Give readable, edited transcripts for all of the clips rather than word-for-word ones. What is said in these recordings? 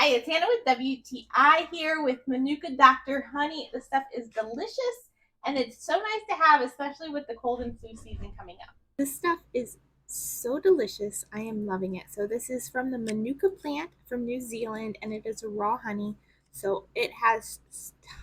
Hi, it's Hannah with WTI here with Manuka Doctor Honey. The stuff is delicious and it's so nice to have, especially with the cold and flu season coming up. This stuff is so delicious. I am loving it. So this is from the Manuka plant from New Zealand and it is raw honey. So it has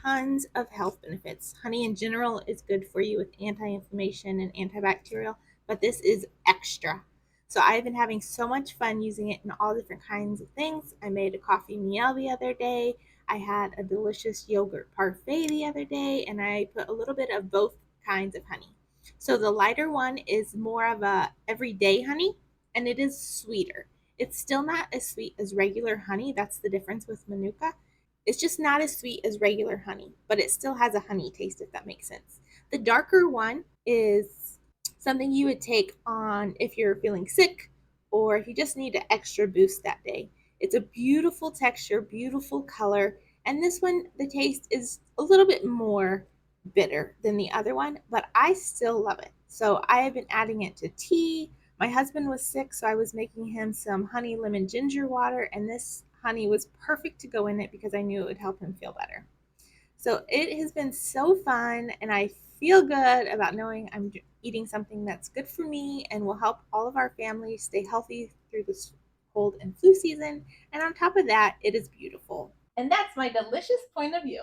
tons of health benefits. Honey in general is good for you with anti-inflammation and antibacterial, but this is extra. So I've been having so much fun using it in all different kinds of things. I made a coffee miel the other day. I had a delicious yogurt parfait the other day, and I put a little bit of both kinds of honey. So the lighter one is more of a everyday honey, and it is sweeter. It's still not as sweet as regular honey. That's the difference with Manuka. It's just not as sweet as regular honey, but it still has a honey taste, if that makes sense. The darker one is something you would take on if you're feeling sick or if you just need an extra boost that day. It's a beautiful texture, beautiful color, and this one, the taste is a little bit more bitter than the other one, but I still love it. So I have been adding it to tea. My husband was sick, so I was making him some honey lemon ginger water, and this honey was perfect to go in it because I knew it would help him feel better. So it has been so fun, and I feel good about knowing I'm eating something that's good for me and will help all of our family stay healthy through this cold and flu season. And on top of that, it is beautiful. And that's my delicious point of view.